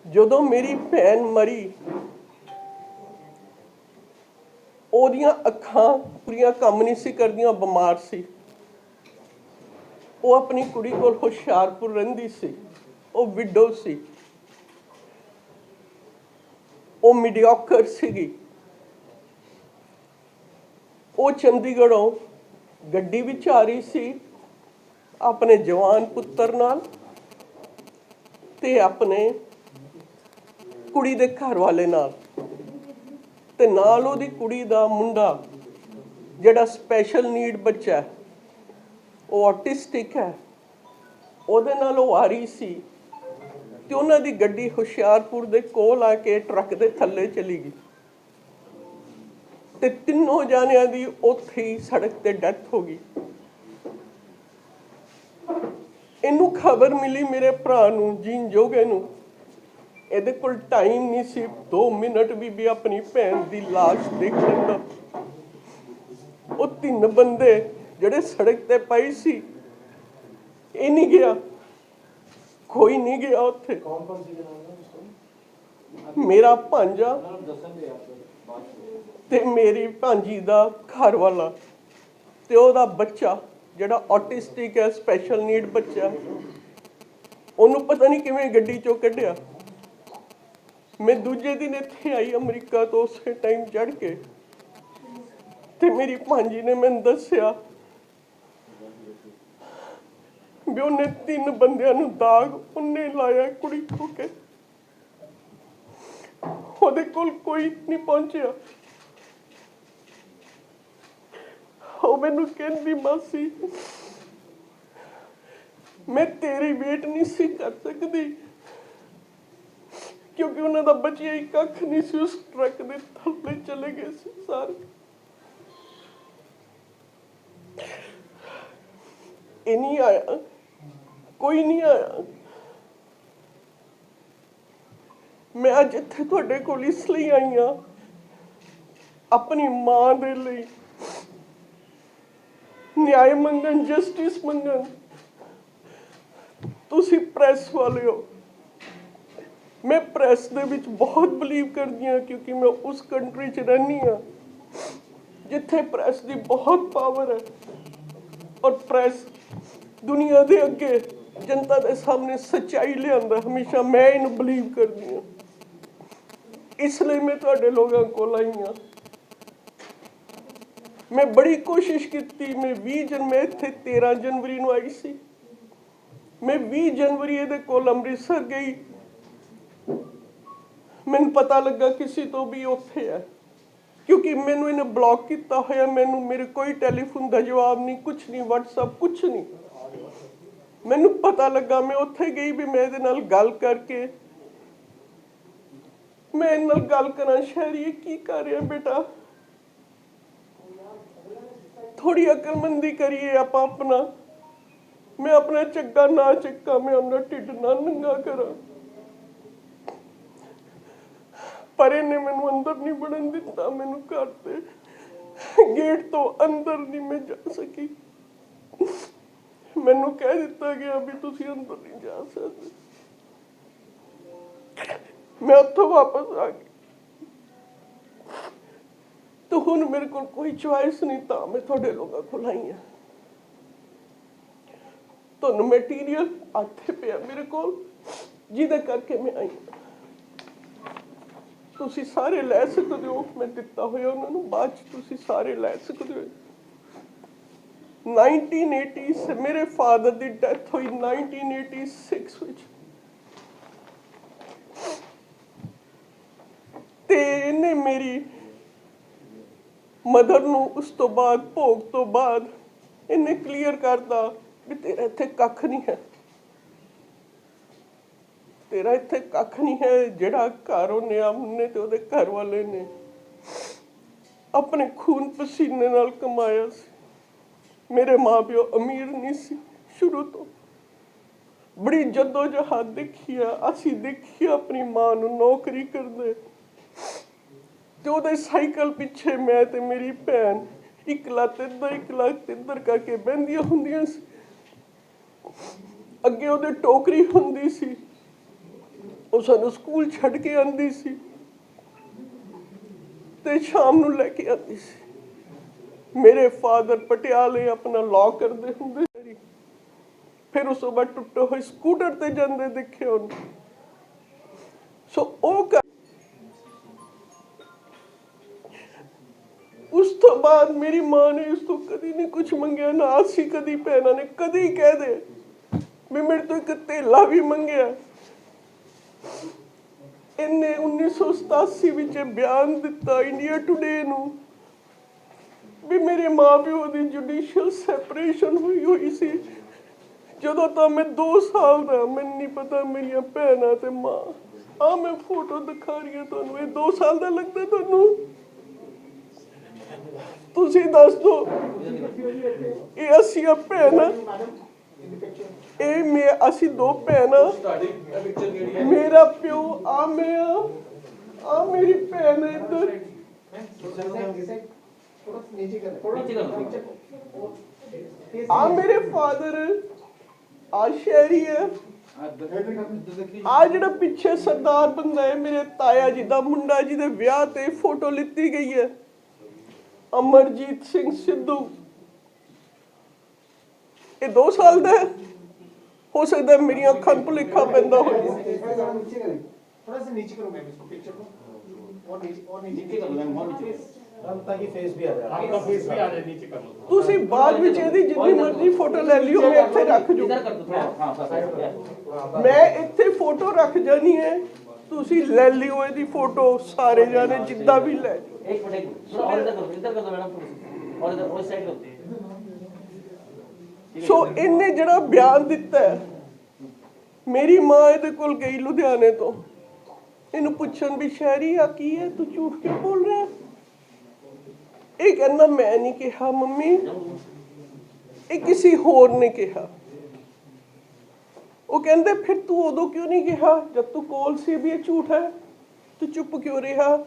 ਜਦੋਂ ਮੇਰੀ ਭੈਣ ਮਰੀ ਉਹਦੀਆਂ ਅੱਖਾਂ ਪੂਰੀਆਂ ਕੰਮ ਨਹੀਂ ਸੀ ਕਰਦੀਆਂ, ਬਿਮਾਰ ਸੀ। ਉਹ ਆਪਣੀ ਕੁੜੀ ਕੋਲ ਹੁਸ਼ਿਆਰਪੁਰ ਰਹਿੰਦੀ ਸੀ। ਉਹ ਵਿਡੋ ਸੀ, ਉਹ ਮੀਡੀਓਕਰ ਸੀਗੀ। ਉਹ ਚੰਡੀਗੜ੍ਹੋਂ ਗੱਡੀ ਵਿੱਚ ਆ ਰਹੀ ਸੀ ਆਪਣੇ ਜਵਾਨ ਪੁੱਤਰ ਨਾਲ ਤੇ ਆਪਣੇ ਕੁੜੀ ਦੇ ਘਰ ਵਾਲੇ ਨਾਲ, ਤੇ ਨਾਲ ਉਹਦੀ ਕੁੜੀ ਦਾ ਮੁੰਡਾ ਜਿਹੜਾ ਸਪੈਸ਼ਲ ਨੀਡ ਬੱਚਾ ਹੈ, ਉਹ ਆਟਿਸਟਿਕ ਹੈ, ਉਹਦੇ ਨਾਲ ਉਹ ਆ ਰਹੀ ਸੀ। ਤੇ ਉਹਨਾਂ ਦੀ ਗੱਡੀ ਹੁਸ਼ਿਆਰਪੁਰ ਦੇ ਕੋਲ ਆ ਕੇ ਟਰੱਕ ਦੇ ਥੱਲੇ ਚਲੀ ਗਈ ਤੇ ਤਿੰਨੋਂ ਜਾਣਿਆਂ ਦੀ ਉੱਥੇ ਹੀ ਸੜਕ ਤੇ ਡੈਥ ਹੋ ਗਈ। ਇਹਨੂੰ ਖਬਰ ਮਿਲੀ ਮੇਰੇ ਭਰਾ ਨੂੰ, ਜੀਨ ਜੋਗੇ ਨੂੰ। ਇਹਦੇ ਕੋਲ ਟਾਈਮ ਨਹੀਂ ਸੀ 2 ਮਿੰਟ ਵੀ ਆਪਣੀ ਭੈਣ ਦੀ ਲਾਸ਼ ਦੇਖ ਲੈਂਦਾ। ਉਹ 3 ਬੰਦੇ ਜਿਹੜੇ ਸੜਕ ਤੇ ਪਏ ਸੀ, ਇਹ ਨਹੀਂ ਗਿਆ, ਕੋਈ ਨਹੀਂ ਗਿਆ ਉੱਥੇ। ਮੇਰਾ ਭਾਂਜਾ ਤੇ ਮੇਰੀ ਭਾਂਜੀ ਦਾ ਘਰ ਵਾਲਾ ਤੇ ਉਹਦਾ ਬੱਚਾ ਜਿਹੜਾ ਆਟਿਸਟਿਕ ਹੈ, ਸਪੈਸ਼ਲ ਨੀਡ ਬੱਚਾ, ਉਹਨੂੰ ਪਤਾ ਨਹੀਂ ਕਿਵੇਂ ਗੱਡੀ ਚੋਂ ਕੱਢਿਆ। ਮੈਂ ਦੂਜੇ ਦਿਨ ਇੱਥੇ ਆਈ ਅਮਰੀਕਾ ਤੋਂ ਉਸੇ ਟਾਈਮ ਚੜ੍ਹ ਕੇ, ਤੇ ਮੇਰੀ ਭਾਂਜੀ ਨੇ ਮੈਨੂੰ ਦੱਸਿਆ ਵੀ ਉਹਨੇ 3 ਬੰਦਿਆਂ ਨੂੰ ਦਾਗ ਉਹਨੇ ਲਾਇਆ ਕੁੜੀ ਹੋ ਕੇ। ਉਹਦੇ ਕੋਲ ਕੋਈ ਨਹੀਂ ਪਹੁੰਚਿਆ। ਉਹ ਮੈਨੂੰ ਕਹਿੰਦੀ, ਮਾਸੀ ਮੈਂ ਤੇਰੀ ਵੇਟ ਨਹੀਂ ਸੀ ਕਰ ਸਕਦੀ, ਕਿਉਂਕਿ ਉਹਨਾਂ ਦਾ ਬੱਚਿਆ ਹੀ ਕੱਖ ਨਹੀਂ ਸੀ। ਉਸ ਟਰੱਕ ਦੇ ਥੱਲੇ ਚਲੇ ਗਏ ਸੀ ਸਾਰੇ। ਇਹ ਨਹੀਂ ਆਇਆ, ਕੋਈ ਨਹੀਂ ਆਇਆ। ਮੈਂ ਅੱਜ ਇੱਥੇ ਤੁਹਾਡੇ ਕੋਲ ਇਸ ਲਈ ਆਈ ਹਾਂ, ਆਪਣੀ ਮਾਂ ਦੇ ਲਈ ਨਿਆਂ ਮੰਗਣ, ਜਸਟਿਸ ਮੰਗਣ। ਤੁਸੀਂ ਪ੍ਰੈਸ ਵਾਲੇ ਹੋ, ਮੈਂ ਪ੍ਰੈਸ ਦੇ ਵਿੱਚ ਬਹੁਤ ਬਿਲੀਵ ਕਰਦੀ ਹਾਂ, ਕਿਉਂਕਿ ਮੈਂ ਉਸ ਕੰਟਰੀ 'ਚ ਰਹਿੰਦੀ ਹਾਂ ਜਿੱਥੇ ਪ੍ਰੈਸ ਦੀ ਬਹੁਤ ਪਾਵਰ ਹੈ। ਔਰ ਪ੍ਰੈਸ ਦੁਨੀਆ ਦੇ ਅੱਗੇ, ਜਨਤਾ ਦੇ ਸਾਹਮਣੇ ਸੱਚਾਈ ਲਿਆਉਂਦਾ। ਹਮੇਸ਼ਾ ਮੈਂ ਇਹਨੂੰ ਬਿਲੀਵ ਕਰਦੀ ਹਾਂ, ਇਸ ਲਈ ਮੈਂ ਤੁਹਾਡੇ ਲੋਕਾਂ ਕੋਲ ਆਈ ਹਾਂ। ਮੈਂ ਬੜੀ ਕੋਸ਼ਿਸ਼ ਕੀਤੀ। ਮੈਂ ਇੱਥੇ 13 ਜਨਵਰੀ ਨੂੰ ਆਈ ਸੀ। ਮੈਂ 20 ਜਨਵਰੀ ਇਹਦੇ ਕੋਲ ਅੰਮ੍ਰਿਤਸਰ ਗਈ। ਮੈਨੂੰ ਪਤਾ ਲੱਗਾ ਕਿਸੇ ਤੋਂ ਵੀ ਉੱਥੇ ਹੈ, ਕਿਉਂਕਿ ਮੈਨੂੰ ਇਹਨੇ ਬਲੌਕ ਕੀਤਾ ਹੋਇਆ। ਮੇਰੇ ਕੋਈ ਟੈਲੀਫੋਨ ਦਾ ਜਵਾਬ ਨਹੀਂ, ਕੁਛ ਨਹੀਂ, ਵਟਸਐਪ ਕੁਛ ਨਹੀਂ। ਮੈਨੂੰ ਪਤਾ ਲੱਗਾ, ਮੈਂ ਉੱਥੇ ਗਈ ਵੀ ਮੈਂ ਇਹਦੇ ਨਾਲ ਗੱਲ ਕਰਕੇ, ਮੈਂ ਇਹਦੇ ਨਾਲ ਗੱਲ ਕਰਾਂ, ਸ਼ਹਿਰੀ ਕੀ ਕਰ ਰਿਹਾ ਬੇਟਾ, ਥੋੜੀ ਅਕਲਮੰਦੀ ਕਰੀਏ ਆਪਾਂ ਆਪਣਾ। ਮੈਂ ਆਪਣਾ ਚੱਗਾ ਨਾ ਚੱਕਾਂ, ਮੈਂ ਆਪਣਾ ਢਿੱਡ ਨਾ ਨੰਗਾ ਕਰਾਂ। ਪਰ ਇਹਨੇ ਮੈਨੂੰ ਅੰਦਰ ਨਹੀਂ ਵੜਨ ਦਿੱਤਾ। ਮੈਨੂੰ ਘਰ ਦੇ ਗੇਟ ਤੋਂ ਅੰਦਰ ਨਹੀਂ ਮੈਂ ਜਾ ਸਕੀ। ਮੈਨੂੰ ਕਹਿ ਦਿੱਤਾ ਗਿਆ ਵੀ ਤੁਸੀਂ ਅੰਦਰ ਨਹੀਂ ਜਾ ਸਕਦੇ। ਮੈਂ ਉੱਥੋਂ ਵਾਪਸ ਆ ਗਈ। ਤੇ ਹੁਣ ਮੇਰੇ ਕੋਲ ਕੋਈ ਚੁਆਇਸ ਨਹੀਂ, ਤਾਂ ਮੈਂ ਤੁਹਾਡੇ ਲੋਕਾਂ ਕੋਲ ਆਈ ਹਾਂ। ਤੁਹਾਨੂੰ ਮੈਟੀਰੀਅਲ ਇੱਥੇ ਪਿਆ ਮੇਰੇ ਕੋਲ, ਜਿਹਦੇ ਕਰਕੇ ਮੈਂ ਆਈ ਹਾਂ। ਤੁਸੀਂ ਸਾਰੇ ਲੈ ਸਕਦੇ ਹੋ, ਮੈਂ ਦਿੱਤਾ ਹੋਇਆ ਉਹਨਾਂ ਨੂੰ, ਬਾਅਦ 'ਚ ਤੁਸੀਂ ਸਾਰੇ ਲੈ ਸਕਦੇ ਹੋ। 1980 ਮੇਰੇ ਫਾਦਰ ਦੀ ਡੈਥ ਹੋਈ 1986 ਵਿੱਚ, ਤੇ ਇਹਨੇ ਮੇਰੀ ਮਦਰ ਨੂੰ ਉਸ ਤੋਂ ਬਾਅਦ, ਭੋਗ ਤੋਂ ਬਾਅਦ, ਇਹਨੇ ਕਲੀਅਰ ਕਰਤਾ ਵੀ ਤੇਰਾ ਇੱਥੇ ਕੱਖ ਨਹੀਂ ਹੈ, ਤੇਰਾ ਇੱਥੇ ਕੱਖ ਨਹੀਂ ਹੈ। ਜਿਹੜਾ ਘਰ ਉਹਨੇ ਤੇ ਉਹਦੇ ਘਰ ਵਾਲੇ ਨੇ ਆਪਣੇ ਖੂਨ ਪਸੀਨੇ ਨਾਲ ਕਮਾਇਆ ਸੀ। ਮੇਰੇ ਮਾਂ ਪਿਓ ਅਮੀਰ ਨਹੀਂ ਸੀ ਸ਼ੁਰੂ ਤੋਂ। ਬੜੀ ਜੱਦੋ-ਜਹਿਦ ਦੇਖੀ ਆ ਅਸੀਂ, ਦੇਖੀ ਆਪਣੀ ਮਾਂ ਨੂੰ ਨੌਕਰੀ ਕਰਦੇ, ਤੇ ਉਹਦੇ ਸਾਈਕਲ ਪਿੱਛੇ ਮੈਂ ਤੇ ਮੇਰੀ ਭੈਣ ਇੱਕ ਲੱਤ ਇੱਧਰ ਕਰਕੇ ਬਹਿੰਦੀਆਂ ਹੁੰਦੀਆਂ ਸੀ। ਅੱਗੇ ਉਹਦੇ ਟੋਕਰੀ ਹੁੰਦੀ ਸੀ, ਉਹ ਸਾਨੂੰ ਸਕੂਲ ਛੱਡ ਕੇ ਆਉਂਦੀ ਸੀ ਤੇ ਸ਼ਾਮ ਨੂੰ ਲੈ ਕੇ ਆਉਂਦੀ ਸੀ। ਮੇਰੇ ਫਾਦਰ ਪਟਿਆਲੇ ਆਪਣਾ ਲਾਅ ਕਰਦੇ ਹੁੰਦੇ ਸੀ। ਫਿਰ ਉਸ ਤੋਂ ਬਾਅਦ ਟੁੱਟੇ ਹੋਏ ਸਕੂਟਰ ਤੇ ਜਾਂਦੇ ਦੇਖੇ ਉਹਨੂੰ। ਸੋ ਉਹ ਉਸ ਤੋਂ ਬਾਅਦ ਮੇਰੀ ਮਾਂ ਨੇ ਇਸ ਤੋਂ ਕਦੀ ਨਹੀਂ ਕੁਝ ਮੰਗਿਆ, ਨਾ ਅਸੀਂ ਕਦੀ ਭੈਣਾਂ ਨੇ ਕਦੀ ਕਹਿ ਦੇ ਵੀ ਮੇਰੇ ਤੋਂ ਇੱਕ ਧੇਲਾ ਵੀ ਮੰਗਿਆ। ਇਹਨੇ 1987 ਵਿੱਚ ਬਿਆਨ ਦਿੱਤਾ ਇੰਡੀਆ ਟੁਡੇ ਨੂੰ ਵੀ ਮੇਰੇ ਮਾਂ ਪਿਓ ਦੀ ਜੁਡੀਸ਼ੀਅਲ ਸੈਪਰੇਸ਼ਨ ਹੋਈ ਸੀ ਜਦੋਂ ਤਾਂ ਮੈਂ 2 ਸਾਲ ਦਾ। ਮੈਨੂੰ ਨਹੀਂ ਪਤਾ ਮੇਰੀਆਂ ਭੈਣਾਂ ਤੇ ਮਾਂ। ਆ ਮੈਂ ਫੋਟੋ ਦਿਖਾ ਰਹੀ ਹਾਂ ਤੁਹਾਨੂੰ। ਇਹ 2 ਸਾਲ ਦਾ ਲੱਗਦਾ ਤੁਹਾਨੂੰ? ਤੁਸੀਂ ਦੱਸ ਦਿਓ। ਇਹ ਅਸੀਂ ਆ ਭੈਣਾਂ, ਇਹ ਅਸੀਂ 2 ਭੈਣਾਂ, ਮੇਰਾ ਪਿਓ, ਆ ਮੈਂ ਆ ਮੇਰੀ ਭੈਣ ਇੱਧਰ, ਆ ਮੇਰੇ ਫਾਦਰ, ਆ ਸ਼ਹਿਰੀ ਹੈ, ਆ ਜਿਹੜਾ ਪਿੱਛੇ ਸਰਦਾਰ ਬੰਦਾ ਹੈ ਮੇਰੇ ਤਾਇਆ ਜੀ ਦਾ ਮੁੰਡਾ, ਜਿਹਦੇ ਵਿਆਹ ਤੇ ਫੋਟੋ ਲਿੱਤੀ ਗਈ ਹੈ, ਅਮਰਜੀਤ ਸਿੰਘ ਸਿੱਧੂ। ਇਹ 2 ਸਾਲ ਦਾ ਹੈ। हो सकता है मेरी अखा भुलेखा पैदा हो। ਤੁਸੀਂ ਬਾਅਦ ਵਿੱਚ ਇਹਦੀ ਜਿੰਨੀ ਮਰਜ਼ੀ ਫੋਟੋ ਲੈ ਲਿਓ, ਮੈਂ ਇੱਥੇ ਰੱਖ ਜੂ। ਮੈਂ ਇੱਥੇ ਫੋਟੋ ਰੱਖ ਜਾਣੀ ਹੈ, ਤੁਸੀਂ ਲੈ ਲਿਓ ਇਹਦੀ ਫੋਟੋ ਸਾਰੇ ਜਾਣੇ ਜਿੱਦਾਂ ਵੀ ਲੈ। ਇੱਕ ਮਿੰਟ ਇੱਧਰ ਕਰ ਦੋ ਮੈਡਮ, ਔਰ ਇਧਰ ਉਸ ਸਾਈਡ ਹੋਤੀ ਸੋ ਇਹਨੇ ਜਿਹੜਾ ਬਿਆਨ ਦਿੱਤਾ, ਮੇਰੀ ਮਾਂ ਇਹਦੇ ਕੋਲ ਗਈ ਲੁਧਿਆਣੇ ਤੋਂ, ਇਹਨੂੰ ਪੁੱਛਣ ਵੀ ਸ਼ਹਿਰੀ ਆ ਕੀ ਹੈ, ਤੂੰ ਝੂਠ ਕਿਉਂ ਬੋਲ ਰਿਹਾ? ਇਹ ਕਹਿੰਦਾ ਮੈਂ ਨਹੀਂ ਕਿਹਾ ਮੰਮੀ, ਇਹ ਕਿਸੇ ਹੋਰ ਨੇ ਕਿਹਾ। ਉਹ ਕਹਿੰਦੇ ਫਿਰ ਤੂੰ ਉਦੋਂ ਕਿਉਂ ਨਹੀਂ ਕਿਹਾ ਜਦ ਤੂੰ ਕੋਲ ਸੀ ਵੀ ਇਹ ਝੂਠ ਹੈ, ਤੂੰ ਚੁੱਪ ਕਿਉਂ ਰਿਹਾ?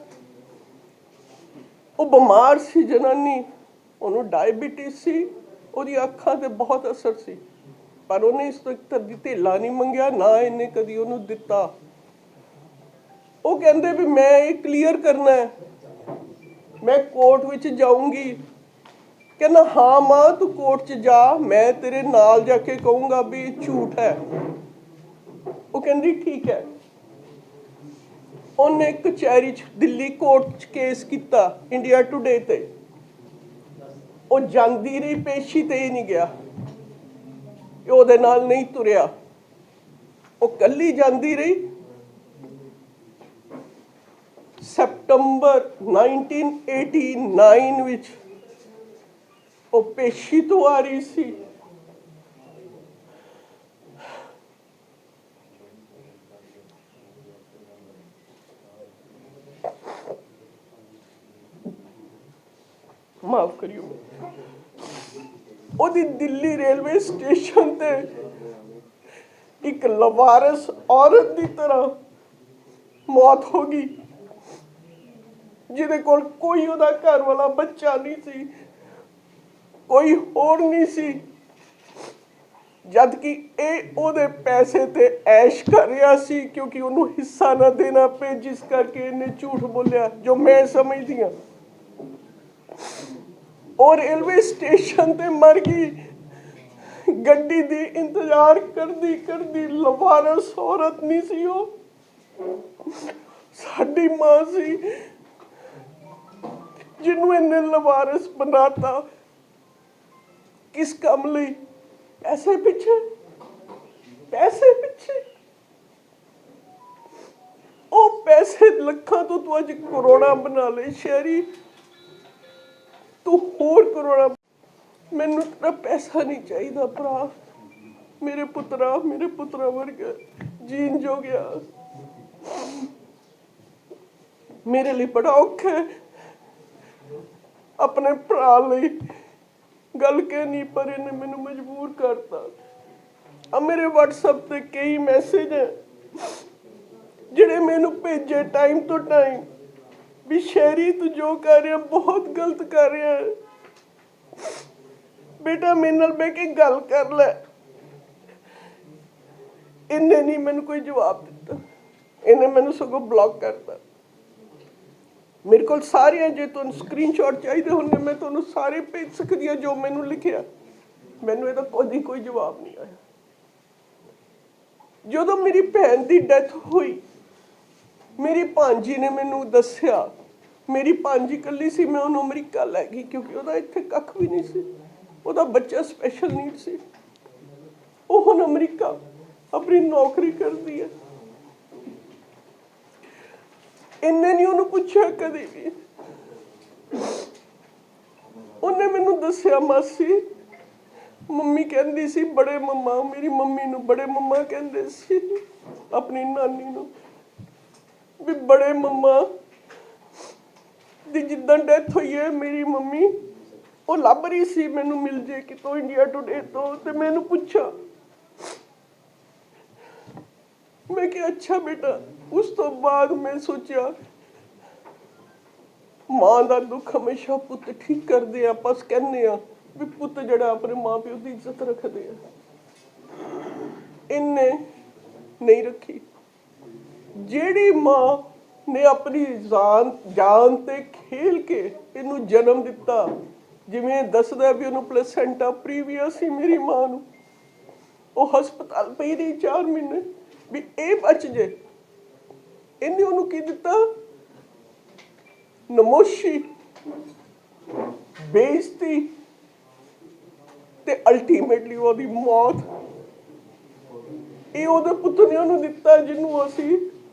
ਉਹ ਬਿਮਾਰ ਸੀ ਜਨਾਨੀ, ਉਹਨੂੰ ਡਾਇਬੀਟੀਜ਼ ਸੀ, ਉਹਦੀ ਅੱਖਾਂ ਤੇ ਬਹੁਤ ਅਸਰ ਸੀ, ਪਰ ਉਹਨੇ ਇਸ ਤੋਂ ਇੱਕ ਤਰ੍ਹਾਂ ਦੀ ਧੇਲਾ ਨਹੀਂ ਮੰਗਿਆ, ਨਾ ਇਹਨੇ ਕਦੀ ਉਹਨੂੰ ਦਿੱਤਾ। ਉਹ ਕਹਿੰਦੇ ਵੀ ਮੈਂ ਇਹ ਕਲੀਅਰ ਕਰਨਾ ਹੈ, ਮੈਂ ਕੋਰਟ ਵਿੱਚ ਜਾਊਂਗੀ। ਕਹਿੰਦਾ ਹਾਂ ਮਾਂ ਤੂੰ ਕੋਰਟ 'ਚ ਜਾ, ਮੈਂ ਤੇਰੇ ਨਾਲ ਜਾ ਕੇ ਕਹੂੰਗਾ ਵੀ ਇਹ ਝੂਠ ਹੈ। ਉਹ ਕਹਿੰਦੀ ਠੀਕ ਹੈ। ਉਹਨੇ ਕਚਹਿਰੀ 'ਚ ਦਿੱਲੀ ਕੋਰਟ 'ਚ ਕੇਸ ਕੀਤਾ ਇੰਡੀਆ ਟੁਡੇ ਤੇ। ਉਹ ਜਾਂਦੀ ਰਹੀ ਪੇਸ਼ੀ ਤੇ ਹੀ ਨਹੀਂ ਗਿਆ, ਉਹਦੇ ਨਾਲ ਨਹੀਂ ਤੁਰਿਆ, ਉਹ ਕੱਲੀ ਜਾਂਦੀ ਰਹੀ। ਸੈਪਟੰਬਰ 1989 ਵਿੱਚ ਉਹ ਪੇਸ਼ੀ ਤੋਂ ਆ ਰਹੀ ਸੀ। माफ करियो। ਉਹਦੀ ਦਿੱਲੀ रेलवे स्टेशन ਤੇ ਇੱਕ ਲਵਾਰਸ ਔਰਤ ਦੀ ਤਰ੍ਹਾਂ ਮੌਤ ਹੋ ਗਈ, ਜਿਹਦੇ ਕੋਲ ਕੋਈ ਉਹਦਾ ਘਰ ਵਾਲਾ ਬੱਚਾ ਨਹੀਂ ਸੀ, ਕੋਈ ਹੋਰ ਨਹੀਂ ਸੀ, ਜਦ ਕਿ ਇਹ ਉਹਦੇ ਪੈਸੇ ਤੇ ਐਸ਼ ਕਰ ਰਿਹਾ ਸੀ, ਕਿਉਂਕਿ ਉਹਨੂੰ ਹਿੱਸਾ ਨਾ ਦੇਣਾ ਪਏ, ਜਿਸ ਕਰਕੇ ਇਹਨੇ ਝੂਠ ਬੋਲਿਆ, ਜੋ ਮੈਂ ਸਮਝਦੀ ਹਾਂ। और रेलवे स्टेशन ते मर गई, गड्डी दी इंतजार करदी करदी। लवारस औरत नहीं सी, साडी मां सी, जिन्हों इन्हें लवारस बनाता। किस काम लई? पैसे पिछे, पैसे पिछे। ओ पैसे लखां तो तू अज करोड़ा बना ले शहरी, तू होर करोड़ा। मैनू तेरा पैसा नहीं चाहिए भरा, मेरे पुत्रा वर्गा जीन जो गया। मेरे लिए बड़ा औखा है अपने भरा लई गल के नहीं, पर इन्हें मैनू मजबूर करता। अब मेरे व्हाट्सएप ते कई मैसेज है जिहड़े मैनू भेजे टाइम तो टाइम भी शहरी तू जो कर रहा बहुत गलत कर रहा है, बेटा मेरे नाल बैठ के गल कर ले। इन्हें नहीं मैनू कोई जवाब दिता, ਇਹਨੇ ਮੈਨੂੰ ਸਗੋਂ ਬਲੌਕ ਕਰਤਾ। ਮੇਰੇ ਕੋਲ ਸਾਰੇ, ਜੇ ਤੁਹਾਨੂੰ ਸਕਰੀਨਸ਼ਾਟ ਚਾਹੀਦੇ ਹੁੰਦੇ ਮੈਂ ਤੁਹਾਨੂੰ ਸਾਰੇ ਭੇਜ ਸਕਦੀ ਹਾਂ ਜੋ ਮੈਨੂੰ ਲਿਖਿਆ। ਮੈਨੂੰ ਇਹਦਾ ਕੋਈ ਜਵਾਬ ਨਹੀਂ ਆਇਆ। ਜਦੋਂ ਮੇਰੀ ਭੈਣ ਦੀ ਡੈਥ ਹੋਈ, ਮੇਰੀ ਭਾਂਜੀ ਨੇ ਮੈਨੂੰ ਦੱਸਿਆ, ਮੇਰੀ ਭਾਂਜੀ ਇਕੱਲੀ ਸੀ, ਮੈਂ ਉਹਨੂੰ ਅਮਰੀਕਾ ਲੈ ਗਈ ਕਿਉਂਕਿ ਉਹਦਾ ਇੱਥੇ ਕੱਖ ਵੀ ਨਹੀਂ ਸੀ। ਉਹਦਾ ਬੱਚਾ ਸਪੈਸ਼ਲ ਨੀਡ ਸੀ। ਉਹ ਹੁਣ ਅਮਰੀਕਾ ਆਪਣੀ ਨੌਕਰੀ ਕਰਦੀ ਹੈ। ਇੰਨੇ ਨਹੀਂ ਉਹਨੂੰ ਪੁੱਛਿਆ ਕਦੇ ਵੀ। ਉਹਨੇ ਮੈਨੂੰ ਦੱਸਿਆ, ਮਾਸੀ ਮੰਮੀ ਕਹਿੰਦੀ ਸੀ ਬੜੇ ਮੰਮਾ, ਮੇਰੀ ਮੰਮੀ ਨੂੰ ਬੜੇ ਮੰਮਾ ਕਹਿੰਦੇ ਸੀ, ਆਪਣੀ ਨਾਨੀ ਨੂੰ, ਵੀ ਬੜੇ ਮੰਮਾ ਦੀ ਜਿੱਦਾਂ ਡੈਥ ਹੋਈ ਹੈ ਮੇਰੀ ਮੰਮੀ, ਉਹ ਲੱਭ ਰਹੀ ਸੀ ਮੈਨੂੰ ਮਿਲ ਜੇ ਕਿਤੋਂ, ਇੰਡੀਆ ਟੁਡੇ ਤੋਂ, ਤੇ ਮੈਨੂੰ ਪੁੱਛਾ। ਮੈਂ ਕਿਹਾ ਅੱਛਾ ਬੇਟਾ। ਉਸ ਤੋਂ ਬਾਅਦ ਮੈਂ ਸੋਚਿਆ ਮਾਂ ਦਾ ਦੁੱਖ ਹਮੇਸ਼ਾ ਪੁੱਤ ਠੀਕ ਕਰਦੇ ਆ। ਆਪਾਂ ਕਹਿੰਦੇ ਆ ਵੀ ਪੁੱਤ ਜਿਹੜਾ ਆਪਣੇ ਮਾਂ ਪਿਓ ਦੀ ਇੱਜ਼ਤ ਰੱਖਦੇ ਆ, ਇਹਨੇ ਨਹੀਂ ਰੱਖੀ। ਜਿਹੜੀ ਮਾਂ ਨੇ ਆਪਣੀ ਜਾਨ ਤੇ ਖੇਲ ਕੇ ਇਹਨੂੰ ਜਨਮ ਦਿੱਤਾ, ਜਿਵੇਂ ਦੱਸਦਾ ਵੀ ਉਹਨੂੰ ਪਲੇਸੈਂਟਾ ਪ੍ਰੀਵੀਆ ਸੀ ਮੇਰੀ ਮਾਂ ਨੂੰ, ਉਹ ਹਸਪਤਾਲ ਪਈ ਰਹੀ 4 ਮਹੀਨੇ ਵੀ ਇਹ ਬਚ ਜੇ। ਇਹਨੇ ਉਹਨੂੰ ਕੀ ਦਿੱਤਾ? ਨਮੋਸ਼ੀ, ਬੇਇੱਜ਼ਤੀ ਤੇ ਅਲਟੀਮੇਟਲੀ ਉਹਦੀ ਮੌਤ। ਇਹ ਉਹਦੇ ਪੁੱਤ ਨੇ ਉਹਨੂੰ ਦਿੱਤਾ, ਜਿਹਨੂੰ ਅਸੀਂ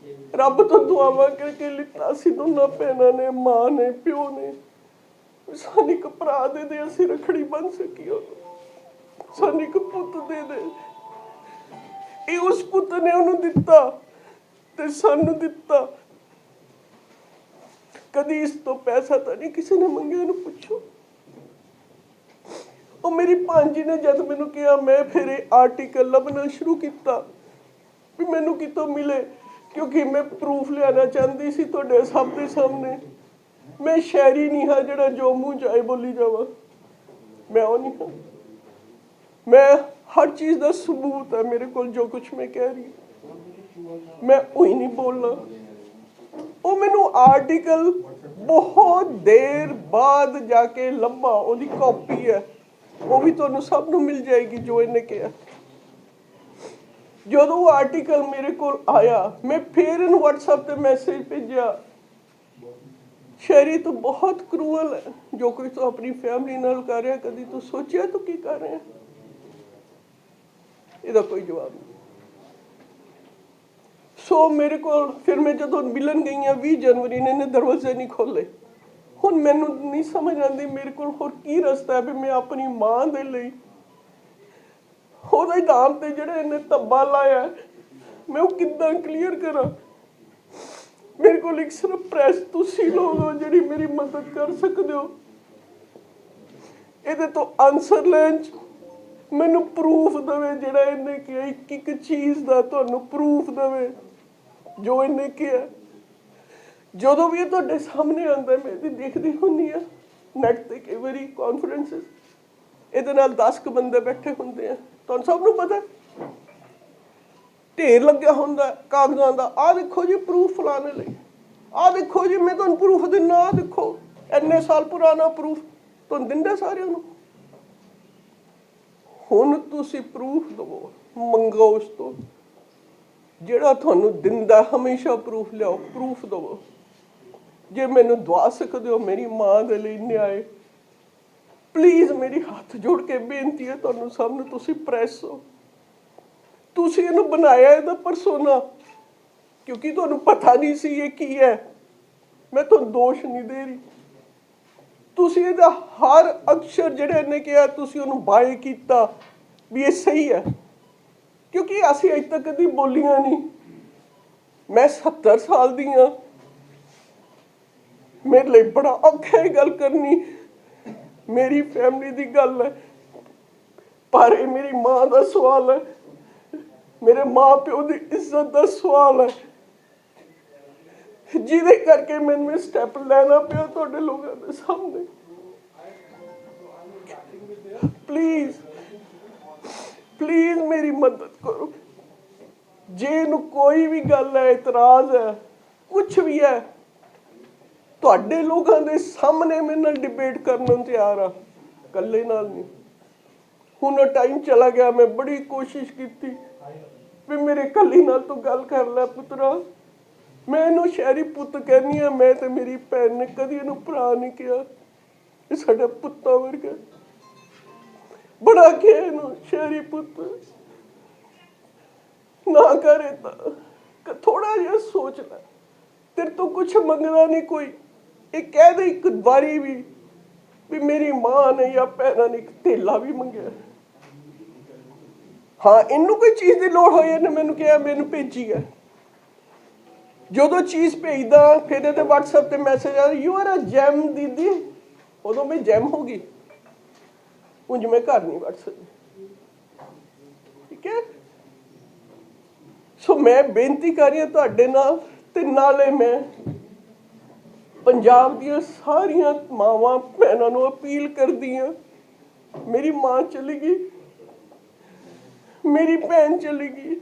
ਰੱਬ ਤੋਂ ਦੁਆਵਾਂ ਕਰਕੇ ਲਿੱਤਾ ਸੀ, ਦੋਨਾਂ ਭੈਣਾਂ ਨੇ, ਮਾਂ ਨੇ, ਪਿਓ ਨੇ। ਸਾਨੂੰ ਇੱਕ ਭਰਾ ਦੇ ਦੇ, ਅਸੀਂ ਰੱਖੜੀ ਬੰਨ ਸਕੀਏ ਉਹਨੂੰ। ਸਾਨੂੰ ਇੱਕ ਪੁੱਤ ਦੇ ਦੇ। ਇਹ ਉਸ ਪੁੱਤ ਨੇ ਉਹਨੂੰ ਦਿੱਤਾ ਤੇ ਸਾਨੂੰ ਦਿੱਤਾ। ਕਦੀ ਇਸ ਤੋਂ ਪੈਸਾ ਤਾਂ ਨਹੀਂ ਕਿਸੇ ਨੇ ਮੰਗਿਆ, ਇਹਨੂੰ ਪੁੱਛੋ। ਉਹ ਮੇਰੀ ਭਾਂਜੀ ਨੇ ਜਦ ਮੈਨੂੰ ਕਿਹਾ, ਮੈਂ ਫਿਰ ਇਹ ਆਰਟੀਕਲ ਲੱਭਣਾ ਸ਼ੁਰੂ ਕੀਤਾ ਵੀ ਮੈਨੂੰ ਕਿਤੋਂ ਮਿਲੇ, ਕਿਉਂਕਿ ਮੈਂ ਪ੍ਰੂਫ ਲਿਆਉਣਾ ਚਾਹੁੰਦੀ ਸੀ ਤੁਹਾਡੇ ਸਭ ਦੇ ਸਾਹਮਣੇ। ਮੈਂ ਸ਼ਾਇਰੀ ਨਹੀਂ ਹਾਂ ਜਿਹੜਾ ਜੋ ਮੂੰਹ ਚਾਹੇ ਬੋਲੀ ਜਾਵਾਂ, ਮੈਂ ਉਹ ਨਹੀਂ ਹਾਂ। ਮੈਂ ਹਰ ਚੀਜ਼ ਦਾ ਸਬੂਤ ਹੈ ਮੇਰੇ ਕੋਲ, ਜੋ ਕੁਛ ਮੈਂ ਕਹਿ ਰਹੀ ਮੈਂ ਉਹੀ ਨਹੀਂ ਬੋਲਣਾ। ਉਹ ਮੈਨੂੰ ਆਰਟੀਕਲ ਬਹੁਤ ਦੇਰ ਬਾਅਦ ਜਾ ਕੇ ਲੱਭਾ, ਉਹਦੀ ਕਾਪੀ ਹੈ, ਉਹ ਵੀ ਤੁਹਾਨੂੰ ਸਭ ਨੂੰ ਮਿਲ ਜਾਏਗੀ ਜੋ ਇਹਨੇ ਕਿਹਾ। ਜਦੋਂ ਉਹ ਆਰਟੀਕਲ ਮੇਰੇ ਕੋਲ ਆਇਆ, ਮੈਂ ਫਿਰ ਇਹਨੂੰ WhatsApp ਤੇ ਮੈਸੇਜ ਭੇਜਿਆ, ਸ਼ਾਇਰੀ ਤੂੰ ਬਹੁਤ ਕਰੂਅਲ ਹੈ, ਜੋ ਕੁਝ ਤੂੰ ਆਪਣੀ ਫੈਮਿਲੀ ਨਾਲ ਕਰ ਰਿਹਾ, ਕਦੀ ਤੂੰ ਸੋਚਿਆ ਤੂੰ ਕੀ ਕਰ ਰਿਹਾ? ਇਹਦਾ ਕੋਈ ਜਵਾਬ ਨਹੀਂ। ਸੋ ਮੇਰੇ ਕੋਲ ਫਿਰ ਮੈਂ ਜਦੋਂ ਮਿਲਣ ਗਈ ਹਾਂ 20 ਜਨਵਰੀ ਨੇ, ਇਹਨੇ ਦਰਵਾਜ਼ੇ ਨਹੀਂ ਖੋਲੇ। ਹੁਣ ਮੈਨੂੰ ਨਹੀਂ ਸਮਝ ਆਉਂਦੀ ਮੇਰੇ ਕੋਲ ਹੋਰ ਕੀ ਰਸਤਾ ਹੈ ਵੀ ਮੈਂ ਆਪਣੀ ਮਾਂ ਦੇ ਲਈ ਉਹਦੇ ਨਾਮ ਤੇ ਜਿਹੜਾ ਇਹਨੇ ਧੱਬਾ ਲਾਇਆ, ਮੈਂ ਉਹ ਕਿੱਦਾਂ ਕਲੀਅਰ ਕਰਾਂ? ਮੇਰੇ ਕੋਲ ਇੱਕ ਸਿਰਫ ਪ੍ਰੈਸ ਤੁਸੀਂ ਲੋਕ ਹੋ ਜਿਹੜੀ ਮੇਰੀ ਮਦਦ ਕਰ ਸਕਦੇ ਹੋ ਇਹਦੇ ਤੋਂ ਆਨਸਰ ਲੈਣ 'ਚ। ਮੈਨੂੰ ਪ੍ਰੂਫ ਦੇਵੇ ਜਿਹੜਾ ਇਹਨੇ ਕਿਹਾ, ਇੱਕ ਚੀਜ਼ ਦਾ ਤੁਹਾਨੂੰ ਪ੍ਰੂਫ ਦੇਵੇ ਜੋ ਇਹਨੇ ਕਿਹਾ। ਜਦੋਂ ਵੀ ਇਹ ਤੁਹਾਡੇ ਸਾਹਮਣੇ ਆਉਂਦਾ, ਮੈਂ ਇਹਦੀ ਦੇਖਦੀ ਹੁੰਦੀ ਆ ਨੈਟ ਤੇ ਕਈ ਵਾਰੀ ਕਾਨਫਰੰਸਿਸ, ਇਹਦੇ ਨਾਲ 10 ਕੁ ਬੰਦੇ ਬੈਠੇ ਹੁੰਦੇ ਆ, ਤੁਹਾਨੂੰ ਸਭ ਨੂੰ ਪਤਾ, ਢੇਰ ਲੱਗਿਆ ਹੁੰਦਾ ਕਾਗਜ਼ਾਂ ਦਾ। ਆਹ ਦੇਖੋ ਜੀ ਪ੍ਰੂਫ ਫਲਾਣੇ ਲਈ, ਆਹ ਦੇਖੋ ਜੀ ਮੈਂ ਤੁਹਾਨੂੰ ਪ੍ਰੂਫ ਦਿੰਦਾ, ਆਹ ਦੇਖੋ ਇੰਨੇ ਸਾਲ ਪੁਰਾਣਾ ਪ੍ਰੂਫ ਤੁਹਾਨੂੰ ਦਿੰਦਾ ਸਾਰਿਆਂ ਨੂੰ। ਹੁਣ ਤੁਸੀਂ ਪ੍ਰੂਫ ਦੇਵੋ, ਮੰਗੋ ਉਸ ਤੋਂ ਜਿਹੜਾ ਤੁਹਾਨੂੰ ਦਿੰਦਾ। ਹਮੇਸ਼ਾ ਪ੍ਰੂਫ ਲਿਆਓ, ਪ੍ਰੂਫ ਦੇਵੋ। ਜੇ ਮੈਨੂੰ ਦਵਾ ਸਕਦੇ ਹੋ ਮੇਰੀ ਮਾਂ ਦੇ ਲਈ ਨਿਆਂ, ਪਲੀਜ਼ ਮੇਰੀ ਹੱਥ ਜੋੜ ਕੇ ਬੇਨਤੀ ਹੈ ਤੁਹਾਨੂੰ ਸਭ ਨੂੰ, ਤੁਸੀਂ ਪ੍ਰੈਸ ਹੋ, ਤੁਸੀਂ ਇਹਨੂੰ ਬਣਾਇਆ ਇਹਦਾ ਪਰਸੋਨਾ, ਕਿਉਂਕਿ ਤੁਹਾਨੂੰ ਪਤਾ ਨਹੀਂ ਸੀ ਇਹ ਕੀ ਹੈ। ਮੈਂ ਤੁਹਾਨੂੰ ਦੋਸ਼ ਨਹੀਂ ਦੇ ਰਹੀ, ਤੁਸੀਂ ਇਹਦਾ ਹਰ ਅਕਸ਼ਰ ਜਿਹੜਾ ਇਹਨੇ ਕਿਹਾ ਤੁਸੀਂ ਉਹਨੂੰ ਬਾਏ ਕੀਤਾ ਵੀ ਇਹ ਸਹੀ ਹੈ, ਕਿਉਂਕਿ ਅਸੀਂ ਅਜੇ ਤੱਕ ਕਦੀ ਬੋਲੀਆਂ ਨਹੀਂ। ਮੈਂ 70 ਸਾਲ ਦੀ ਹਾਂ, ਮੇਰੇ ਲਈ ਬੜਾ ਔਖਾ ਹੈ ਗੱਲ ਕਰਨੀ, ਮੇਰੀ ਫੈਮਿਲੀ ਦੀ ਗੱਲ ਹੈ, ਪਰ ਇਹ ਮੇਰੀ ਮਾਂ ਦਾ ਸਵਾਲ ਹੈ, ਮੇਰੇ ਮਾਂ ਪਿਓ ਦੀ ਇੱਜ਼ਤ ਦਾ ਸਵਾਲ ਹੈ, ਜਿਹਦੇ ਕਰਕੇ ਮੈਨੂੰ ਸਟੈਪ ਲੈਣਾ ਪਿਆ ਤੁਹਾਡੇ ਲੋਕਾਂ ਦੇ ਸਾਹਮਣੇ। ਪਲੀਜ਼ ਪਲੀਜ਼ ਮੇਰੀ ਮਦਦ ਕਰੋ। ਜੇ ਇਹਨੂੰ ਕੋਈ ਵੀ ਗੱਲ ਹੈ, ਇਤਰਾਜ਼ ਹੈ, ਕੁਛ ਵੀ ਹੈ, ਤੁਹਾਡੇ ਲੋਕਾਂ ਦੇ ਸਾਹਮਣੇ ਮੇਰੇ ਨਾਲ ਡਿਬੇਟ ਕਰਨ ਨੂੰ ਤਿਆਰ ਆ, ਇਕੱਲੇ ਨਾਲ ਨਹੀਂ। ਹੁਣ ਟਾਈਮ ਚਲਾ ਗਿਆ, ਮੈਂ ਬੜੀ ਕੋਸ਼ਿਸ਼ ਕੀਤੀ ਵੀ ਮੇਰੇ ਕੱਲੀ ਨਾਲ ਤੂੰ ਗੱਲ ਕਰ ਲੈ ਪੁੱਤਰਾ। ਮੈਂ ਇਹਨੂੰ ਸ਼ਹਿਰੀ ਪੁੱਤ ਕਹਿੰਦੀ ਹਾਂ, ਮੈਂ ਤੇ ਮੇਰੀ ਭੈਣ ਨੇ ਕਦੀ ਇਹਨੂੰ ਭਰਾ ਨਹੀਂ ਕਿਹਾ, ਇਹ ਸਾਡਾ ਪੁੱਤਾਂ ਵਰਗਾ। ਬੜਾ ਕਿਹਾ ਇਹਨੂੰ ਸ਼ਹਿਰੀ ਪੁੱਤ ਨਾ ਕਰੇ ਤਾਂ ਥੋੜਾ ਜਿਹਾ ਸੋਚ ਲੈ, ਤੇਰੇ ਤੋਂ ਕੁਛ ਮੰਗਦਾ ਨਹੀਂ ਕੋਈ। ਇਹ ਕਹਿ ਦੇ ਇੱਕ ਵਾਰੀ ਵੀ ਮੇਰੀ ਮਾਂ ਨੇ ਜਾਂ ਭੈਣਾਂ ਨੇ ਇੱਕ ਧੇਲਾ ਵੀ ਮੰਗਿਆ। ਹਾਂ, ਇਹਨੂੰ ਕੋਈ ਚੀਜ਼ ਦੀ ਲੋੜ ਹੋਈ ਇਹਨੇ ਮੈਨੂੰ ਕਿਹਾ, ਮੈਨੂੰ ਭੇਜੀ ਹੈ। ਜਦੋਂ ਚੀਜ਼ ਭੇਜਦਾ ਫਿਰ ਇਹਦੇ WhatsApp ਤੇ ਮੈਸੇਜ ਆ, ਯੂ ਆਰ ਅ ਜੈਮ ਦੀਦੀ। ਉਦੋਂ ਮੈਂ ਜੈਮ ਹੋ ਗਈ, ਉਂਝ ਮੈਂ ਘਰ ਨਹੀਂ ਵੜ ਸਕਦੀ। ਠੀਕ ਹੈ, ਸੋ ਮੈਂ ਬੇਨਤੀ ਕਰ ਰਹੀ ਹਾਂ ਤੁਹਾਡੇ ਨਾਲ, ਤੇ ਨਾਲੇ ਮੈਂ ਪੰਜਾਬ ਦੀਆਂ ਸਾਰੀਆਂ ਮਾਵਾਂ ਭੈਣਾਂ ਨੂੰ ਅਪੀਲ ਕਰਦੀ ਹਾਂ। ਮੇਰੀ ਮਾਂ ਚਲੀ ਗਈ, ਮੇਰੀ ਭੈਣ ਚਲੀ ਗਈ,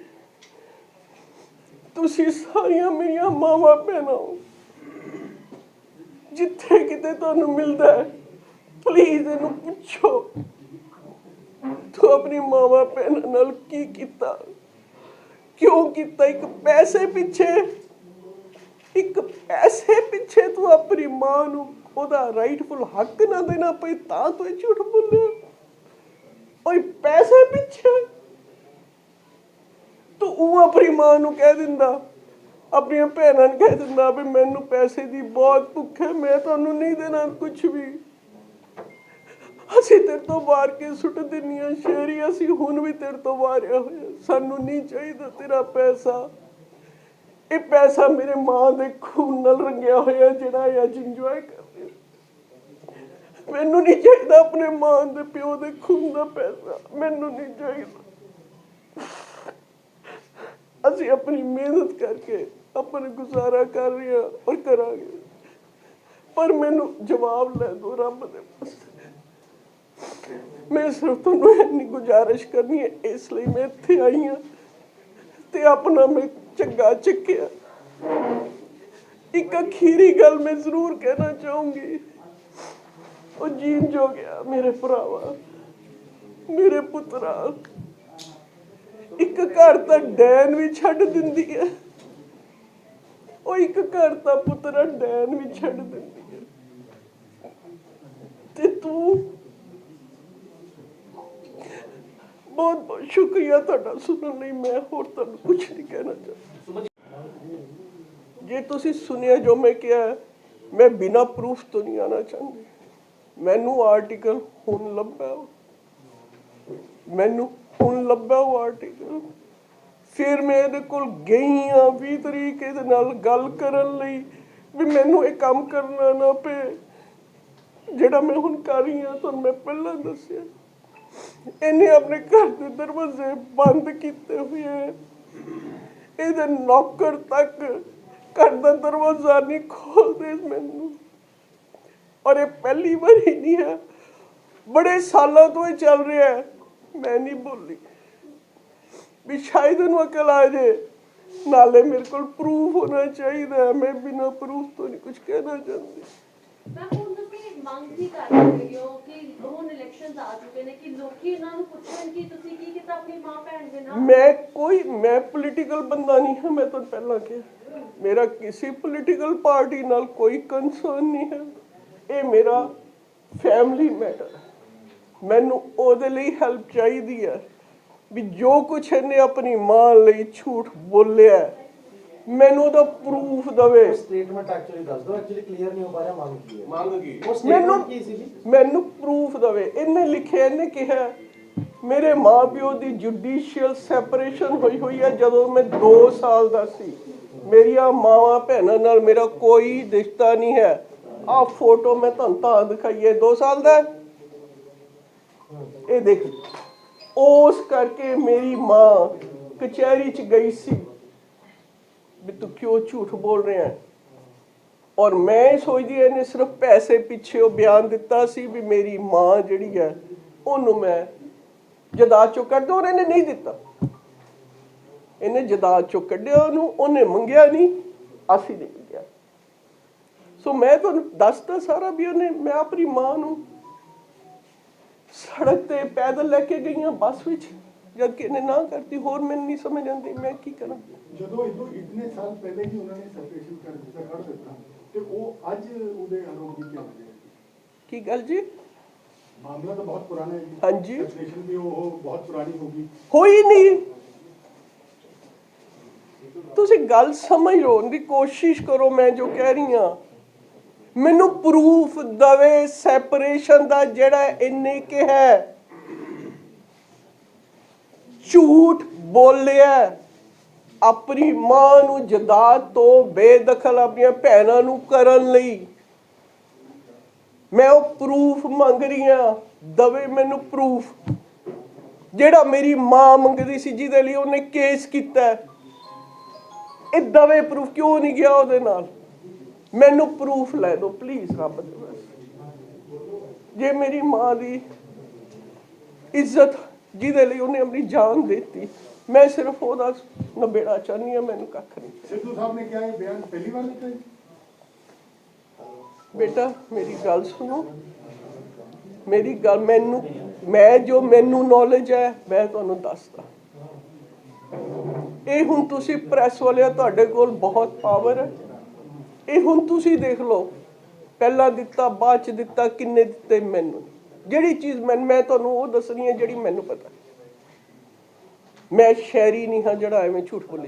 ਤੁਸੀਂ ਸਾਰੀਆਂ ਮੇਰੀਆਂ ਮਾਵਾਂ ਭੈਣਾਂ, ਜਿੱਥੇ ਕਿਤੇ ਤੁਹਾਨੂੰ ਮਿਲਦਾ ਹੈ, ਪਲੀਜ਼ ਇਹਨੂੰ ਪੁੱਛੋ ਤੂੰ ਆਪਣੀ ਮਾਵਾਂ ਭੈਣਾਂ ਨਾਲ ਕੀ ਕੀਤਾ, ਕਿਉਂ ਕੀਤਾ। ਇੱਕ ਪੈਸੇ ਪਿੱਛੇ ਤੂੰ ਆਪਣੀ ਮਾਂ ਨੂੰ ਉਹਦਾ ਰਾਈਟਫੁਲ ਹੱਕ ਨਾ ਦੇਣਾ ਪਈ ਤਾਂ ਤੂੰ ਇਹ ਝੂਠ ਬੋਲਿਆ। ਓਏ ਪੈਸੇ ਪਿੱਛੇ ਤੂੰ ਉਹ ਆਪਣੀ ਮਾਂ ਨੂੰ ਕਹਿ ਦਿੰਦਾ, ਆਪਣੀਆਂ ਭੈਣਾਂ ਨੂੰ ਕਹਿ ਦਿੰਦਾ ਵੀ ਮੈਨੂੰ ਪੈਸੇ ਦੀ ਬਹੁਤ ਭੁੱਖ ਹੈ, ਮੈਂ ਤੁਹਾਨੂੰ ਨਹੀਂ ਦੇਣਾ ਕੁਛ ਵੀ। ਅਸੀਂ ਤੇਰੇ ਤੋਂ ਵਾਰ ਕੇ ਸੁੱਟ ਦਿੰਦੀਆਂ ਸ਼ਹਿਰੀ, ਅਸੀਂ ਹੁਣ ਵੀ ਤੇਰੇ ਤੋਂ ਵਾਰਿਆ ਹੋਇਆ, ਸਾਨੂੰ ਨਹੀਂ ਚਾਹੀਦਾ ਤੇਰਾ ਪੈਸਾ। ਇਹ ਪੈਸਾ ਮੇਰੇ ਮਾਂ ਦੇ ਖੂਨ ਨਾਲ ਰੰਗਿਆ ਹੋਇਆ ਜਿਹੜਾ ਅੱਜ ਇੰਜੋਏ ਕਰ ਰਿਹਾ। ਮੈਨੂੰ ਨਹੀਂ ਚਾਹੀਦਾ ਆਪਣੇ ਮਾਂ ਦੇ ਪਿਓ ਦੇ ਖੂਨ ਦਾ ਪੈਸਾ, ਮੈਨੂੰ ਨਹੀਂ ਚਾਹੀਦਾ। ਅਸੀਂ ਆਪਣੀ ਮਿਹਨਤ ਕਰਕੇ ਆਪਣਾ ਗੁਜ਼ਾਰਾ ਕਰ ਰਹੇ ਹਾਂ ਔਰ ਕਰਾਂਗੇ, ਪਰ ਮੈਨੂੰ ਜਵਾਬ ਲੈ ਦਿਓ ਰੱਬ ਦੇ ਪਾਸੇ। ਮੈਂ ਸਿਰਫ ਤੁਹਾਨੂੰ ਇੰਨੀ ਗੁਜ਼ਾਰਿਸ਼ ਕਰਨੀ ਹੈ, ਇਸ ਲਈ ਮੈਂ ਇੱਥੇ ਆਈ ਹਾਂ ਤੇ ਆਪਣਾ ਮੈਂ ਚੰਗਾ ਚੱਕਿਆ। ਇੱਕ ਅਖੀਰੀ ਗੱਲ ਮੈਂ ਜ਼ਰੂਰ ਕਹਿਣਾ ਚਾਹੂੰਗੀ, ਉਹ ਜੀਣ ਜੋ ਗਿਆ ਮੇਰੇ ਭਰਾਵਾ, ਮੇਰੇ ਪੁੱਤਰਾ, ਇੱਕ ਘਰ ਤਾਂ ਡੈਨ ਵੀ ਛੱਡ ਦਿੰਦੀ ਹੈ, ਉਹ ਇੱਕ ਘਰ ਤਾਂ ਪੁੱਤਰਾ ਡੈਨ ਵੀ ਛੱਡ ਦਿੰਦੀ ਹੈ, ਤੇ ਤੂੰ ਬਹੁਤ ਬਹੁਤ ਸ਼ੁਕਰੀਆ ਤੁਹਾਡਾ ਸੁਣਨ ਲਈ। ਮੈਂ ਹੋਰ ਤੁਹਾਨੂੰ ਕੁਛ ਨਹੀਂ ਕਹਿਣਾ ਚਾਹੁੰਦਾ। ਜੇ ਤੁਸੀਂ ਸੁਣਿਆ ਜੋ ਮੈਂ ਕਿਹਾ, ਮੈਂ ਬਿਨਾਂ ਪ੍ਰੂਫ ਤੋਂ ਨਹੀਂ ਆਉਣਾ ਚਾਹੁੰਦੀ। ਮੈਨੂੰ ਆਰਟੀਕਲ ਹੁਣ ਲੱਭਾ, ਮੈਨੂੰ ਹੁਣ ਲੱਭਾ ਉਹ ਆਰਟੀਕਲ। ਫਿਰ ਮੈਂ ਇਹਦੇ ਕੋਲ ਗਈ ਹਾਂ 20 ਤਰੀਕ ਇਹਦੇ ਨਾਲ ਗੱਲ ਕਰਨ ਲਈ ਵੀ ਮੈਨੂੰ ਇਹ ਕੰਮ ਕਰਨਾ ਨਾ ਪਏ ਜਿਹੜਾ ਮੈਂ ਹੁਣ ਕਰ ਰਹੀ ਹਾਂ। ਤੁਹਾਨੂੰ ਮੈਂ ਪਹਿਲਾਂ ਦੱਸਿਆ, ਇਹਨੇ ਆਪਣੇ ਘਰ ਦੇ ਦਰਵਾਜ਼ੇ ਬੰਦ ਕੀਤੇ ਹੋਏ, ਇਹਦੇ ਨੌਕਰ ਤੱਕ ਘਰ ਦਾ ਦਰਵਾਜ਼ਾ ਨਹੀਂ ਖੋਲਦੇ ਮੈਨੂੰ। ਔਰ ਇਹ ਪਹਿਲੀ ਵਾਰੀ ਨਹੀਂ ਹੈ, ਬੜੇ ਸਾਲਾਂ ਤੋਂ ਇਹ ਚੱਲ ਰਿਹਾ ਹੈ। ਮੈਂ ਨਹੀਂ ਬੋਲੀ ਵੀ ਸ਼ਾਇਦ ਇਹਨੂੰ ਅਕਲ ਆ ਜੇ, ਨਾਲੇ ਮੇਰੇ ਕੋਲ ਪ੍ਰੂਫ ਹੋਣਾ ਚਾਹੀਦਾ। ਮੈਂ ਬਿਨਾਂ ਪ੍ਰੂਫ ਤੋਂ ਨਹੀਂ ਕੁਝ ਕਹਿਣਾ ਚਾਹੁੰਦੀ। ਮੈਂ ਹੁਣ ਤੁਸੀਂ ਮੰਗ ਵੀ ਕਰ ਰਹੇ ਹੋ ਕਿ ਹੁਣ ਇਲੈਕਸ਼ਨਸ ਆ ਚੁੱਕੇ ਨੇ ਕਿ ਲੋਕੀ ਇਹਨਾਂ ਨੂੰ ਪੁੱਛਣ ਕਿ ਤੁਸੀਂ ਕੀ ਕੀਤਾ ਆਪਣੀ ਮਾਂ ਭੈਣ ਦੇ ਨਾਲ। ਮੈਂ ਪੋਲੀਟੀਕਲ ਬੰਦਾ ਨਹੀਂ ਹਾਂ। ਮੈਂ ਤੁਹਾਨੂੰ ਪਹਿਲਾਂ ਕਿਹਾ, ਮੇਰਾ ਕਿਸੇ ਪੋਲੀਟੀਕਲ ਪਾਰਟੀ ਨਾਲ ਕੋਈ ਕੰਸਰਨ ਨਹੀਂ ਹੈ। ਇਹ ਮੇਰਾ ਫੈਮਿਲੀ ਮੈਟਰ ਹੈ। ਮੈਨੂੰ ਉਹਦੇ ਲਈ ਹੈਲਪ ਚਾਹੀਦੀ ਹੈ ਵੀ ਜੋ ਕੁਛ ਇਹਨੇ ਆਪਣੀ ਮਾਂ ਲਈ ਝੂਠ ਬੋਲਿਆ, ਮੈਨੂੰ ਉਹਦਾ ਪ੍ਰੂਫ ਦਵੇ। ਸਟੇਟਮੈਂਟ ਐਕਚੁਅਲੀ ਦੱਸ ਦਿਓ, ਐਕਚੁਅਲੀ ਕਲੀਅਰ ਨਹੀਂ ਹੋ ਪਾ ਰਿਹਾ ਮੰਗ ਕੀ ਹੈ। ਮੰਗ ਕੀ ਉਹ ਸਟੇਟਮੈਂਟ ਕੀ ਸੀ ਜੀ? ਮੈਨੂੰ ਪ੍ਰੂਫ ਦਵੇ। ਇਹਨੇ ਲਿਖਿਆ, ਇਹਨੇ ਕਿਹਾ ਮੇਰੇ ਮਾਂ ਪਿਓ ਦੀ ਜੁਡੀਸ਼ੀਅਲ ਸੈਪਰੇਸ਼ਨ ਹੋਈ ਹੈ ਜਦੋਂ ਮੈਂ 2 ਸਾਲ ਦਾ ਸੀ। ਮੇਰੀਆਂ ਮਾਵਾਂ ਭੈਣਾਂ ਨਾਲ ਮੇਰਾ ਕੋਈ ਰਿਸ਼ਤਾ ਨਹੀਂ ਹੈ। ਆਹ ਫੋਟੋ ਮੈਂ ਤੁਹਾਨੂੰ ਤਾਂ ਦਿਖਾਈਏ 2 ਸਾਲ ਦਾ, ਇਹ ਦੇਖ। ਉਸ ਕਰਕੇ ਮੇਰੀ ਮਾਂ ਕਚਹਿਰੀ 'ਚ ਗਈ ਸੀ ਵੀ ਤੂੰ ਕਿਉਂ ਝੂਠ ਬੋਲ ਰਿਹਾ ਹੈ। ਔਰ ਮੈਂ ਸੋਚਦੀ ਇਹਨੇ ਸਿਰਫ ਪੈਸੇ ਪਿੱਛੇ ਉਹ ਬਿਆਨ ਦਿੱਤਾ ਸੀ ਵੀ ਮੇਰੀ ਮਾਂ ਜਿਹੜੀ ਹੈ ਉਹਨੂੰ ਮੈਂ ਜਦਾਦ ਚੋਂ ਕੱਢ ਦੋ, ਔਰ ਇਹਨੇ ਨਹੀਂ ਦਿੱਤਾ। ਇਹਨੇ ਜਦਾਦ ਚੋਂ ਕੱਢਿਆ ਉਹਨੂੰ, ਉਹਨੇ ਮੰਗਿਆ ਨਹੀਂ, ਅਸੀਂ ਨਹੀਂ ਮੰਗਿਆ। ਸੋ ਮੈਂ ਤੁਹਾਨੂੰ ਦੱਸਦਾ ਸਾਰਾ ਵੀ ਮੈਂ ਆਪਣੀ ਮਾਂ ਨੂੰ ਸੜਕ ਤੇ ਪੈਦਲ ਲੈ ਕੇ ਗਈਆਂ, ਬੱਸ ਵਿੱਚ, ਜਦ ਕਿ ਇਹਨੇ ਨਾ ਕਰਤੀ। ਹੋਰ ਮੈਨੂੰ ਨਹੀਂ ਸਮਝ ਆਉਂਦੀ ਮੈਂ ਕੀ ਕਰਾਂ। ਜਦੋਂ ਇਤਨੇ ਸਾਲ ਪਹਿਲੇ ਹੀ ਉਹਨਾਂ ਨੇ ਸੈਪਰੇਸ਼ਨ ਕਰ ਦਿੱਤਾ, ਕੱਢ ਦਿੱਤਾ, ਤੇ ਉਹ ਅੱਜ ਉਹਦੇ ਆਰੋਪ ਕੀ ਕਹਿੰਦੇ? ਕੀ ਗੱਲ ਜੀ? ਮਾਮਲਾ ਤਾਂ ਬਹੁਤ ਪੁਰਾਣਾ ਹੈ ਜੀ। ਹਾਂਜੀ, ਸੈਪਰੇਸ਼ਨ ਵੀ ਉਹ ਬਹੁਤ ਪੁਰਾਣੀ ਹੋ ਗਈ। ਹੋਈ ਨਹੀਂ। ਤੁਸੀਂ ਗੱਲ ਸਮਝਣ ਦੀ ਕੋਸ਼ਿਸ਼ ਕਰੋ। ਮੈਂ ਜੋ ਕਹਿ ਰਹੀ ਹਾਂ, ਮੈਨੂੰ ਪ੍ਰੂਫ ਦਵੇ ਸੈਪਰੇਸ਼ਨ ਦਾ ਜਿਹੜਾ ਇਹਨੇ ਕਿਹਾ। ਝੂਠ ਬੋਲਿਆ ਆਪਣੀ ਮਾਂ ਨੂੰ ਜਾਇਦਾਦ ਤੋਂ ਬੇਦਖਲ ਆਪਣੀਆਂ ਭੈਣਾਂ ਨੂੰ ਕਰਨ ਲਈ। ਮੈਂ ਉਹ ਪ੍ਰੂਫ ਮੰਗ ਰਹੀ ਹਾਂ, ਦਵੇ ਮੈਨੂੰ ਪ੍ਰੂਫ ਜਿਹੜਾ ਮੇਰੀ ਮਾਂ ਮੰਗਦੀ ਸੀ, ਜਿਹਦੇ ਲਈ ਉਹਨੇ ਕੇਸ ਕੀਤਾ। ਇਹ ਦਵੇ ਪ੍ਰੂਫ। ਕਿਉਂ ਨਹੀਂ ਗਿਆ ਉਹਦੇ ਨਾਲ? ਮੈਨੂੰ ਪ੍ਰੂਫ ਲੈ ਦਿਓ ਪਲੀਜ਼, ਰੱਬ ਦੇ ਵਾਸਤੇ। ਜੇ ਮੇਰੀ ਮਾਂ ਦੀ ਇੱਜ਼ਤ, ਜਿਹਦੇ ਲਈ ਉਹਨੇ ਆਪਣੀ ਜਾਨ ਦਿੱਤੀ, ਮੈਂ ਸਿਰਫ ਉਹਦਾ ਨਬੇੜਾ ਚਾਹੁੰਦੀ ਹਾਂ, ਮੈਨੂੰ ਕੱਖ ਨਹੀਂ। ਸਿੱਧੂ ਸਾਹਿਬ ਨੇ ਕਿਹਾ ਇਹ ਬਿਆਨ ਪਹਿਲੀ ਵਾਰ ਦਿੱਤਾ ਜੀ? ਬੇਟਾ ਮੇਰੀ ਗੱਲ ਸੁਣੋ, ਮੇਰੀ ਗੱਲ ਮੈਨੂੰ ਨੌਲੇਜ ਹੈ ਮੈਂ ਤੁਹਾਨੂੰ ਦੱਸਦਾ। ਇਹ ਹੁਣ ਤੁਸੀਂ ਪ੍ਰੈਸ ਵਾਲਿਆਂ, ਤੁਹਾਡੇ ਕੋਲ ਬਹੁਤ ਪਾਵਰ ਹੈ। ਇਹ ਹੁਣ ਤੁਸੀਂ ਦੇਖ ਲਓ, ਪਹਿਲਾਂ ਦਿੱਤਾ, ਬਾਅਦ ਚ ਦਿੱਤਾ, ਕਿੰਨੇ ਦਿੱਤੇ ਮੈਨੂੰ। ਜਿਹੜੀ ਚੀਜ਼ ਮੈਂ ਤੁਹਾਨੂੰ ਉਹ ਦੱਸਣੀ ਹੈ ਜਿਹੜੀ ਮੈਨੂੰ ਪਤਾ। ਮੈਂ ਸ਼ਾਇਰੀ ਨਹੀਂ ਹਾਂ ਜਿਹੜਾ ਐਵੇਂ ਝੂਠ ਬੋਲੇ।